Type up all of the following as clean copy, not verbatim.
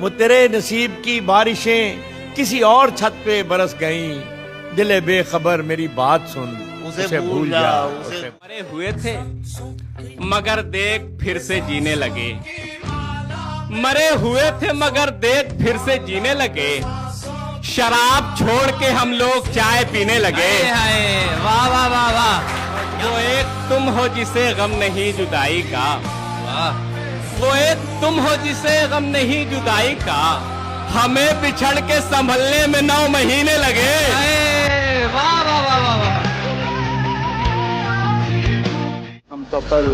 वो तेरे नसीब की बारिशें किसी और छत पे बरस गईं, दिले बेखबर मेरी बात सुन उसे भूल जा। मरे हुए थे मगर देख फिर से जीने लगे, मरे हुए थे मगर देख फिर से जीने लगे, शराब छोड़ के हम लोग चाय पीने लगे। वाह वाह वाह वाह। वो एक तुम हो जिसे गम नहीं जुदाई का, वाह। वो एक तुम हो जिसे गम नहीं जुदाई का, हमें बिछड़ के संभलने में 9 महीने लगे। वाह वाह वाह वाह वाह। हम सफल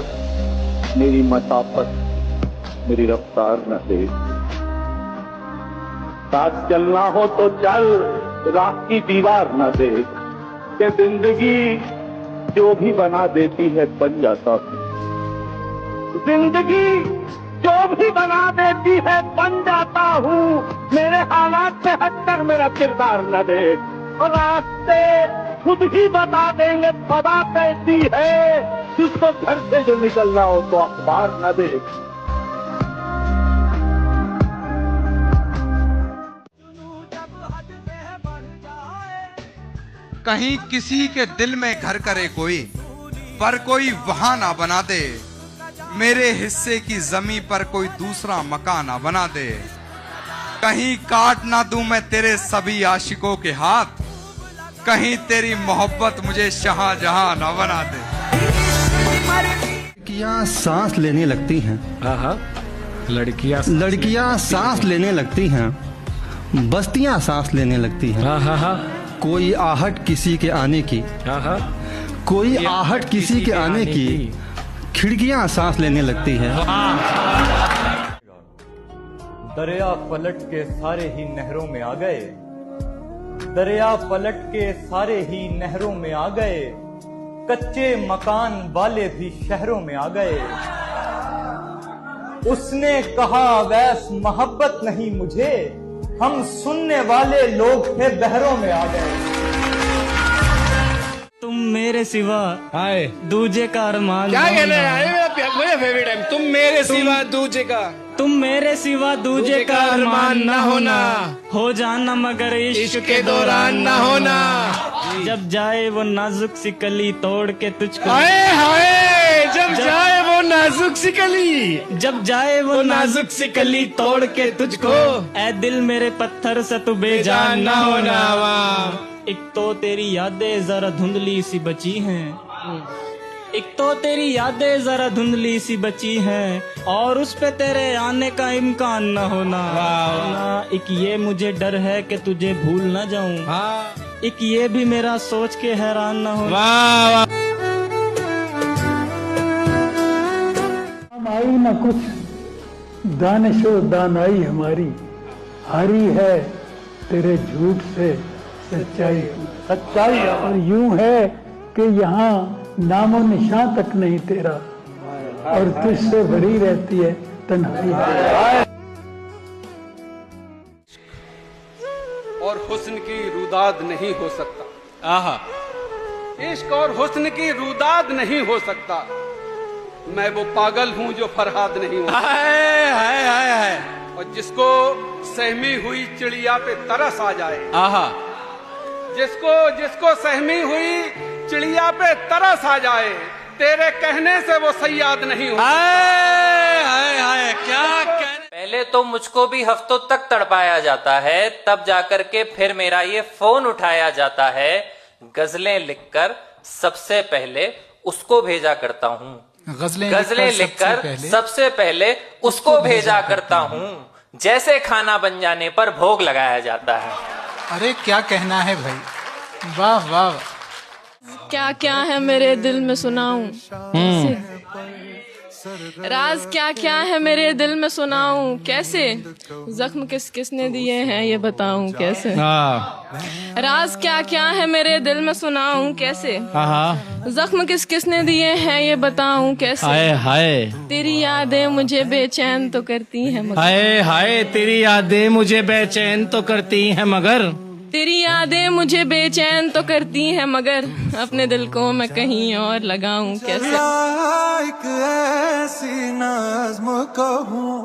मेरी मसाफत मेरी रफ्तार न दे, साथ चलना हो तो चल राह की दीवार न दे, कि जिंदगी जो भी बना देती है बन जाता हूँ, जिंदगी जो भी बना देती है बन जाता हूँ, मेरे हालात से हटकर मेरा किरदार न दे, और रास्ते खुद ही बता देंगे खुदा कैसी है, जिसको घर से जो निकलना हो तो अखबार न दे। कहीं किसी के दिल में घर करे कोई, पर कोई वहां ना बना दे, मेरे हिस्से की जमीन पर कोई दूसरा मकान ना बना दे, कहीं काट ना दूं मैं तेरे सभी आशिकों के हाथ, कहीं तेरी मोहब्बत मुझे शाहजहां ना बना दे। लड़कियां सांस लेने लगती हैं, लड़कियां सांस लेने लगती हैं, बस्तियां सांस लेने लगती हैं, कोई आहट किसी के आने की, कोई आहट किसी के आने की, खिड़कियां सांस लेने लगती हैं। दरिया पलट के सारे ही नहरों में आ गए, दरिया पलट के सारे ही नहरों में आ गए, कच्चे मकान वाले भी शहरों में आ गए, उसने कहा वैस मोहब्बत नहीं मुझे, हम सुनने वाले लोग थे बहरों में आ गए। तुम मेरे सिवा दूजे का अरमान, क्या कहना है मेरा फेवरेट है, तुम मेरे सिवा दूजे का, तुम मेरे सिवा दूजे का अरमान न होना, हो जाना मगर इश्क के दौरान न होना, जब जाए वो नाजुक सी कली तोड़ के तुझको, हाय हाय जब जाए वो नाजुक सी कली, जब जाए वो नाजुक सी कली तोड़ के तुझको, ऐ दिल मेरे पत्थर से तू बेजान न होना। एक तो तेरी यादें जरा धुंधली सी बची हैं, एक तो तेरी यादें जरा धुंधली सी बची हैं, और उस पे तेरे आने का इम्कान न होना। एक ये मुझे डर है कि तुझे भूल न जाऊं, एक ये भी मेरा सोच के हैरान न हो। हम आई न कुछ दानिशो दानाई हमारी, हारी है तेरे झूठ से सच्चाई, सच्चाई और यूं है कि यहाँ नामो निशान तक नहीं तेरा, और तुझसे भरी रहती है तन्हाई। और हुस्न की रुदाद नहीं हो सकता, आहा इश्क और हुस्न की रुदाद नहीं हो सकता, मैं वो पागल हूँ जो फरहाद नहीं हो सकता। और जिसको सहमी हुई चिड़िया पे तरस आ जाए, आहा जिसको सहमी हुई चिड़िया पे तरस आ जाए, तेरे कहने से वो सयाद नहीं हो। क्या पहले तो मुझको भी हफ्तों तक तड़पाया जाता है, तब जाकर के फिर मेरा ये फोन उठाया जाता है, गजलें लिखकर सबसे पहले उसको भेजा करता हूँ, गजलें लिखकर सबसे पहले उसको भेजा करता हूँ, जैसे खाना बन जाने पर भोग लगाया जाता है। अरे क्या कहना है भाई, वाह वाह। क्या क्या है मेरे दिल में सुनाऊं, राज क्या क्या है मेरे दिल में सुनाऊं, कैसे जख्म किस किसने दिए हैं ये बताऊं कैसे, राज क्या क्या है मेरे दिल में सुनाऊं कैसे, जख्म किस किसने दिए हैं ये बताऊं कैसे, हाय हाय तेरी यादें मुझे बेचैन तो करती हैं मगर, हाय हाय तेरी यादें मुझे बेचैन तो करती हैं मगर, तेरी यादें मुझे बेचैन तो करती हैं मगर, अपने दिल को मैं कहीं और लगाऊं कैसे। एक ऐसी नज़्म कहूं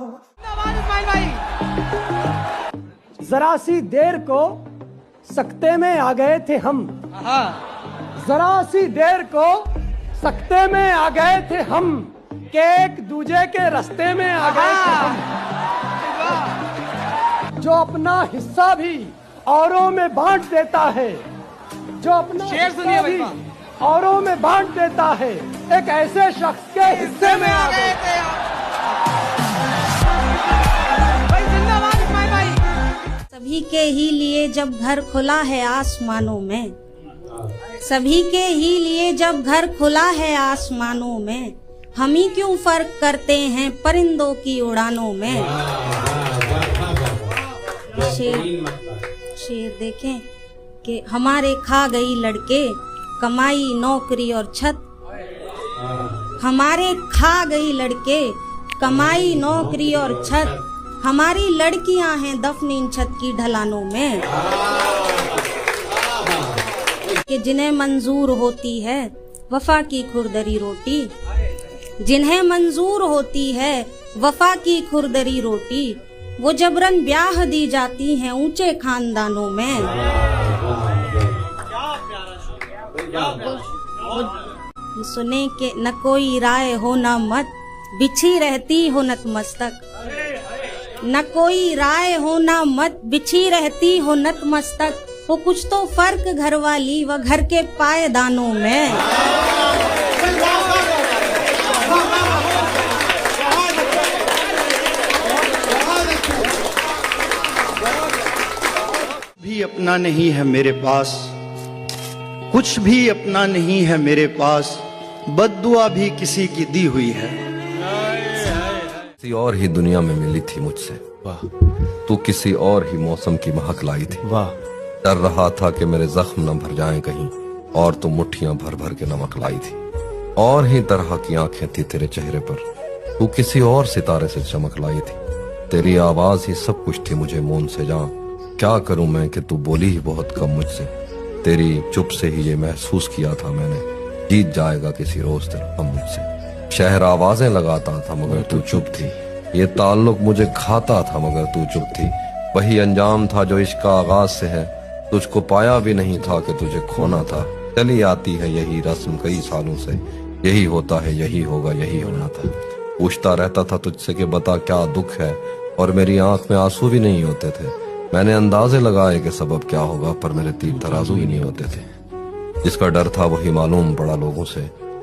जरा सी देर को सकते में आ गए थे हम, जरा सी देर को सकते में आ गए थे हम, के एक दूजे के रास्ते में आ गए थे हम। जो अपना हिस्सा भी औरों में बांट देता है, जो अपना हिस्सा भी औरों में बांट देता है, एक ऐसे शख्स के हिस्से में आ गए थे। सभी के ही लिए जब घर खुला है आसमानों में, सभी के ही लिए जब घर खुला है आसमानों में, हम ही क्यों फर्क करते हैं परिंदों की उड़ानों में। शेर देखें कि हमारे खा गई लड़के कमाई नौकरी और छत, हमारे खा गई लड़के कमाई नौकरी और छत, हमारी लड़कियां हैं दफन इन छत की ढलानों में। कि जिन्हें मंजूर होती है वफा की खुरदरी रोटी, जिन्हें मंजूर होती है वफा की खुरदरी रोटी, वो जबरन ब्याह दी जाती हैं ऊंचे खानदानों में। सुने के न कोई राय हो न मत, बिछी रहती हो नतमस्तक, न कोई राय हो न मत, बिछी रहती हो नतमस्तक, वो कुछ तो फर्क घरवाली व घर के पायदानों में। भी अपना नहीं है मेरे पास, कुछ भी अपना नहीं है मेरे पास, बद्दुआ भी किसी की दी हुई है। किसी और ही दुनिया में मिली थी मुझसे, वाह। तू किसी और ही मौसम की महक लाई थी, वाह। डर रहा था कि मेरे जख्म न भर जाएं कहीं, और तू मुट्ठियां भर भर के नमक लाई थी। और ही तरह की आंखें थी तेरे चेहरे पर, तू किसी और सितारे से चमक लाई थी। तेरी आवाज ही सब कुछ थी मुझे मौन से जां, क्या करूं मैं कि तू बोली ही बहुत कम मुझसे। तेरी चुप से ही ये महसूस किया था मैंने, जीत जाएगा किसी रोज तेरा हम मुझसे। शहर आवाजें लगाता था मगर तू चुप थी, ये ताल्लुक मुझे खाता था मगर तू चुप थी। वही अंजाम था जो इश्क का आगाज से है, तुझको पाया भी नहीं था कि तुझे खोना था। चली आती है यही रस्म कई सालों से, यही होता है यही होगा यही होना था। पूछता रहता था तुझसे कि बता क्या दुख है, और मेरी आंख में आंसू भी नहीं होते थे। मैंने अंदाजे लगाए कि सबब क्या होगा, पर मेरे तीर तराजू ही नहीं होते थे। जिसका डर था वही मालूम पड़ा लोगों से,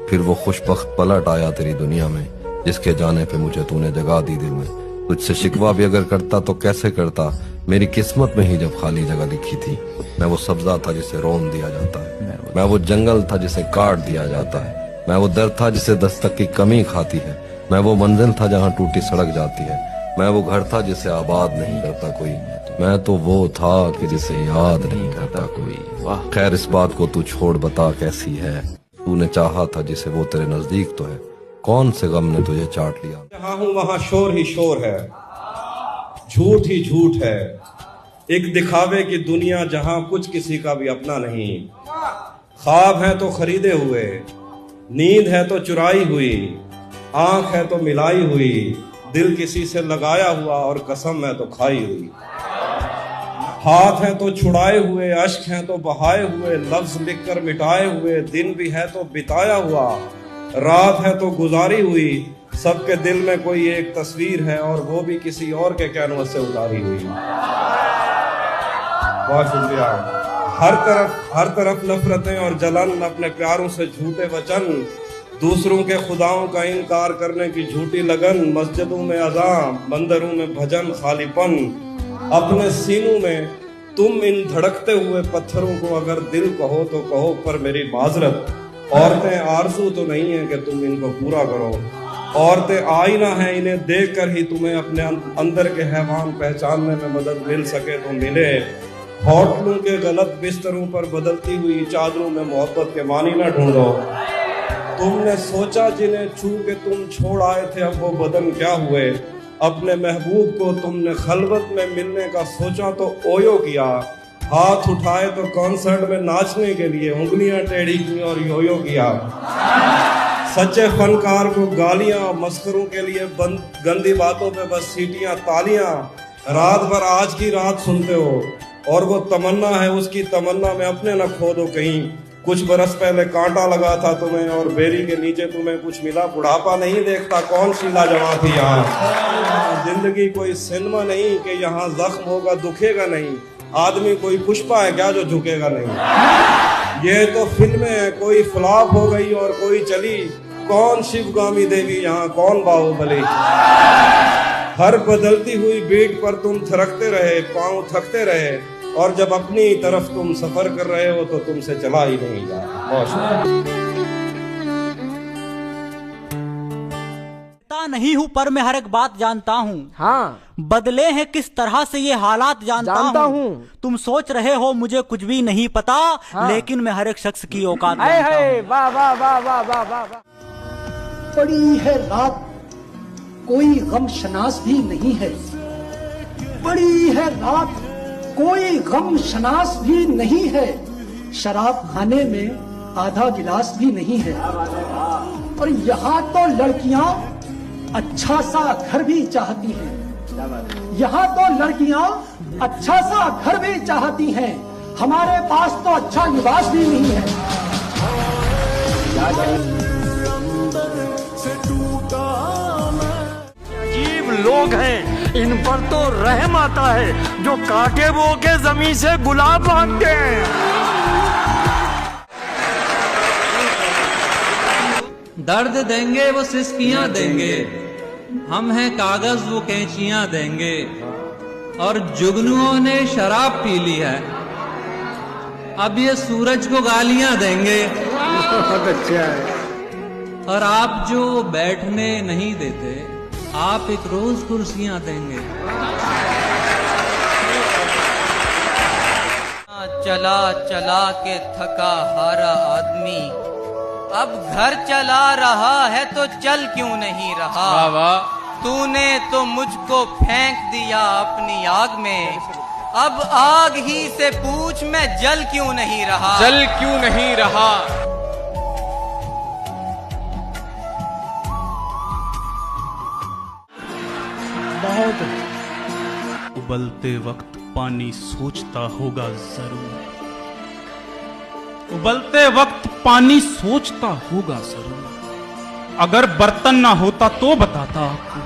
फिर वो खुशबख्त पलट आया तेरी दुनिया में, जिसके जाने पे मुझे तूने जगह दी दिल में। तुझसे शिकवा भी अगर करता तो कैसे करता, मेरी किस्मत में ही जब खाली जगह लिखी थी। मैं वो सब्जा था जिसे रोन दिया जाता है, मैं वो जंगल था जिसे काट दिया जाता है, मैं वो दर था जिसे दस्तक की कमी खाती है, मैं वो मंजिल था जहाँ टूटी सड़क जाती है, मैं वो घर था जिसे आबाद नहीं करता कोई, मैं तो वो था कि जिसे याद नहीं करता कोई। वाह। खैर इस बात को तू छोड़, बता कैसी है, तूने चाहा था जिसे वो तेरे नजदीक तो है, कौन से गम ने तुझे चाट लिया। जहाँ हूँ वहाँ शोर ही शोर है, झूठ ही झूठ है, एक दिखावे की दुनिया जहाँ कुछ किसी का भी अपना नहीं। ख्वाब है तो खरीदे हुए, नींद है तो चुराई हुई, आंख है तो मिलाई हुई, दिल किसी से लगाया हुआ और कसम है तो खाई हुई। हाथ है तो छुड़ाए हुए, अश्क है तो बहाए हुए, लफ्ज लिखकर मिटाए हुए, दिन भी है तो बिताया हुआ, रात है तो गुजारी हुई। सबके दिल में कोई एक तस्वीर है और वो भी किसी और के कैनवस से उतारी हुई। बहुत शुक्रिया। हर तरफ नफरतें और जलन, अपने प्यारों से झूठे वचन, दूसरों के खुदाओं का इनकार करने की झूठी लगन, मस्जिदों में अज़ान, मंदिरों में भजन, खालीपन। अपने सीनों में तुम इन धड़कते हुए पत्थरों को अगर दिल कहो तो कहो, पर मेरी माजरत, औरतें आरज़ू तो नहीं है कि तुम इनको पूरा करो। औरतें आईना है, इन्हें देखकर ही तुम्हें अपने अंदर के हैवान पहचानने में मदद मिल सके तो मिले। होटलों के गलत बिस्तरों पर बदलती हुई चादरों में मोहब्बत के मानी न ढूंढो। तुमने सोचा जिन्हें छू के तुम छोड़ आए थे, अब वो बदन क्या हुए। अपने महबूब को तुमने खलवत में मिलने का सोचा तो ओयो किया, हाथ उठाए तो कॉन्सर्ट में नाचने के लिए उंगलियां टेढ़ी की और योयो किया। सच्चे फनकार को गालियां, मस्करों के लिए गंदी बातों पे बस सीटियां, तालियां। रात भर आज की रात सुनते हो, और वो तमन्ना है उसकी तमन्ना में अपने न खो दो कहीं। कुछ बरस पहले कांटा लगा था तुम्हें और बेरी के नीचे तुम्हें कुछ मिला, बुढ़ापा नहीं देखता कौन सी लाजवाब थी यहाँ। जिंदगी कोई सिनेमा नहीं कि यहाँ जख्म होगा दुखेगा नहीं, आदमी कोई पुष्पा है क्या जो झुकेगा नहीं। ये तो फिल्में है, कोई फ्लॉप हो गई और कोई चली, कौन शिवगामी देवी यहाँ कौन बाहुबली। हर बदलती हुई बीट पर तुम थिरकते रहे, पांव थकते रहे, और जब अपनी तरफ तुम सफर कर रहे हो तो तुमसे चला ही नहीं जा रहा। नहीं हूँ पर मैं हर एक बात जानता हूँ। हाँ। बदले हैं किस तरह से ये हालात जानता हूँ। तुम सोच रहे हो मुझे कुछ भी नहीं पता। हाँ। लेकिन मैं हर एक शख्स की औकात जानता हूँ। वाह वाह वाह वाह वाह वाह। बड़ी है रात कोई गम शनास भी नहीं है, बड़ी है रात कोई गम शनास भी नहीं है, शराब खाने में आधा गिलास भी नहीं है। और यहाँ तो लड़कियाँ अच्छा सा घर भी चाहती हैं, यहाँ तो लड़कियाँ अच्छा सा घर भी चाहती हैं, हमारे पास तो अच्छा लिबास भी नहीं है। अजीब लोग हैं, इन पर तो रहम आता है, जो काटे बो के जमीन से गुलाब बांधते हैं। दर्द देंगे वो सिसकियां देंगे, हम हैं कागज वो कैंचियां देंगे, और जुगनुओं ने शराब पी ली है, अब ये सूरज को गालियां देंगे। बहुत अच्छा है। और आप जो बैठने नहीं देते, आप एक रोज कुर्सियां देंगे। चला चला के थका हारा आदमी, अब घर चला रहा है तो चल क्यों नहीं रहा। तूने तो मुझको फेंक दिया अपनी आग में, अब आग ही से पूछ मैं जल क्यों नहीं रहा। जल क्यों नहीं रहा। बहुत उबलते वक्त पानी सोचता होगा जरूर, उबलते वक्त पानी सोचता होगा जरूर, अगर बर्तन ना होता तो बताता आपको,